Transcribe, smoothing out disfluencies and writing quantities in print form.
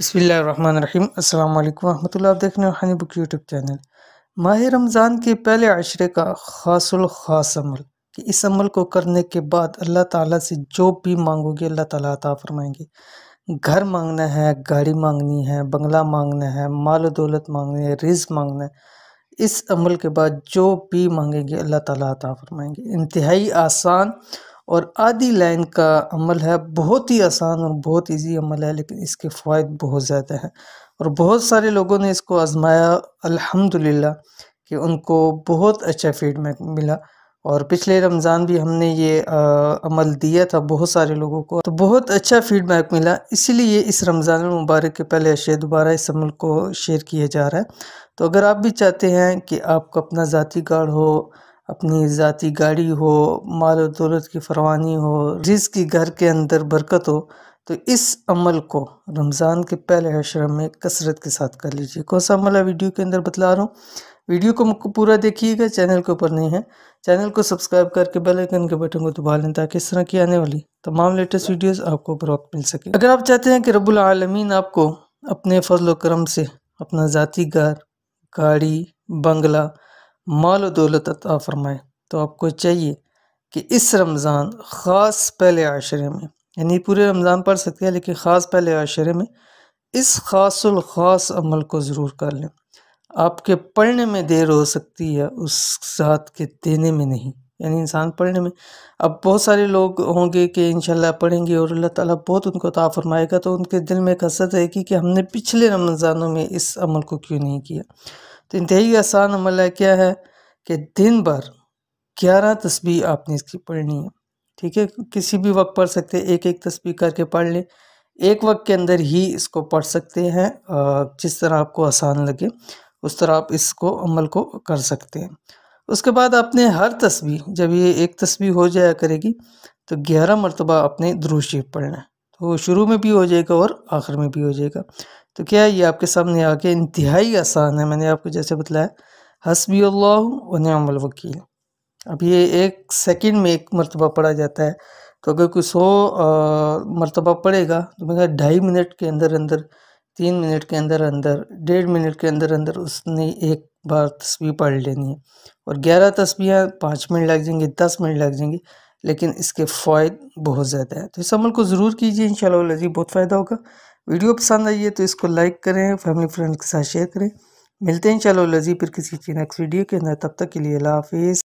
बिस्मिल्लाहिर्रहमानिर्रहीम अस्सलाम वालेकुम रहमतुल्लाह। आप देख रहे हैं हनी बुक यूट्यूब चैनल। माह रमज़ान के पहले अशरे का ख़ासुल ख़ास अमल कि इस अमल को करने के बाद अल्लाह ताला से जो भी मांगोगे अल्लाह ताला अता फरमाएंगे। घर मांगना है, गाड़ी मांगनी है, बंगला मांगना है, माल दौलत मांगनी है, रिज़्क़ मांगना है, इस अमल के बाद जो भी मांगेंगे अल्लाह ताला अता फरमाएंगे। इंतहाई आसान और आधी लाइन का अमल है, बहुत ही आसान और बहुत इजी अमल है, लेकिन इसके फ़ायदे बहुत ज़्यादा हैं और बहुत सारे लोगों ने इसको आज़माया अल्हम्दुलिल्लाह कि उनको बहुत अच्छा फीडबैक मिला। और पिछले रमज़ान भी हमने ये अमल दिया था बहुत सारे लोगों को, तो बहुत अच्छा फीडबैक मिला। इसीलिए इस रमज़ान मुबारक के पहले अशरे दोबारा इस अमल को शेयर किया जा रहा है। तो अगर आप भी चाहते हैं कि आपको अपना ज़ाती कार हो, अपनी ज़ाती गाड़ी हो, माल और दौलत की फरवानी हो, रिज़्क़ की घर के अंदर बरकत हो, तो इस अमल को रमज़ान के पहले अशरे में कसरत के साथ कर लीजिए। कौन सा अमल है वीडियो के अंदर बतला रहा हूँ, वीडियो को पूरा देखिएगा। चैनल के ऊपर नहीं है, चैनल को सब्सक्राइब करके बेल आइकन के बटन को दबा लें ताकि इस तरह की आने वाली तमाम लेटेस्ट वीडियोस आपको बर वक्त मिल सके। अगर आप चाहते हैं कि रब्बुल आलमीन आपको अपने फजल करम से अपना ज़ाती घर, गाड़ी, बंगला, माल और दौलत अता फरमाए, तो आपको चाहिए कि इस रमज़ान ख़ास पहले आशरे में, यानी पूरे रमज़ान पढ़ सकते हैं लेकिन ख़ास पहले आशरे में इस ख़ासुल ख़ास अमल को ज़रूर कर लें। आपके पढ़ने में देर हो सकती है, उस ज़ात के देने में नहीं। यानी इंसान पढ़ने में, अब बहुत सारे लोग होंगे कि इंशाल्लाह पढ़ेंगे और अल्लाह ताला बहुत उनको अता फरमाएगा, तो उनके दिल में एक हसरत है कि हमने पिछले रमज़ानों में इस अमल को क्यों नहीं किया। तो इंतहाई आसान अमल है। क्या है कि दिन भर 11 तस्बीह आपने इसकी पढ़नी है, ठीक है। किसी भी वक्त पढ़ सकते हैं, एक एक तस्बीह करके पढ़ लें। एक वक्त के अंदर ही इसको पढ़ सकते हैं, जिस तरह आपको आसान लगे उस तरह आप इसको अमल को कर सकते हैं। उसके बाद आपने हर तस्बीह, जब ये एक तस्बीह हो जाया करेगी तो 11 मरतबा आपने दुरूद शरीफ पढ़ना है। तो शुरू में भी हो जाएगा और आखिर में भी हो जाएगा। तो क्या है, ये आपके सामने आके इंतहाई आसान है। मैंने आपको जैसे बताया, हस्बी अल्लाहु व निअमल वकील। अब ये 1 सेकंड में 1 मरतबा पढ़ा जाता है, तो अगर कोई 100 मरतबा पढ़ेगा तो मेरा 2.5 मिनट के अंदर अंदर, 3 मिनट के अंदर अंदर, 1.5 मिनट के अंदर अंदर उसने एक बार तस्बीह पढ़ लेनी है। और 11 तस्बीह 5 मिनट लग जाएंगे, 10 मिनट लग जाएंगे, लेकिन इसके फ़ायदे बहुत ज़्यादा है। तो इस अमल को ज़रूर कीजिए, इंशाअल्लाह जी बहुत फ़ायदा होगा। वीडियो पसंद आई है तो इसको लाइक करें, फैमिली फ्रेंड के साथ शेयर करें। मिलते हैं इंशाअल्लाह जी फिर किसी नेक्स्ट वीडियो के अंदर, तब तक के लिए अल्लाह हाफिज़।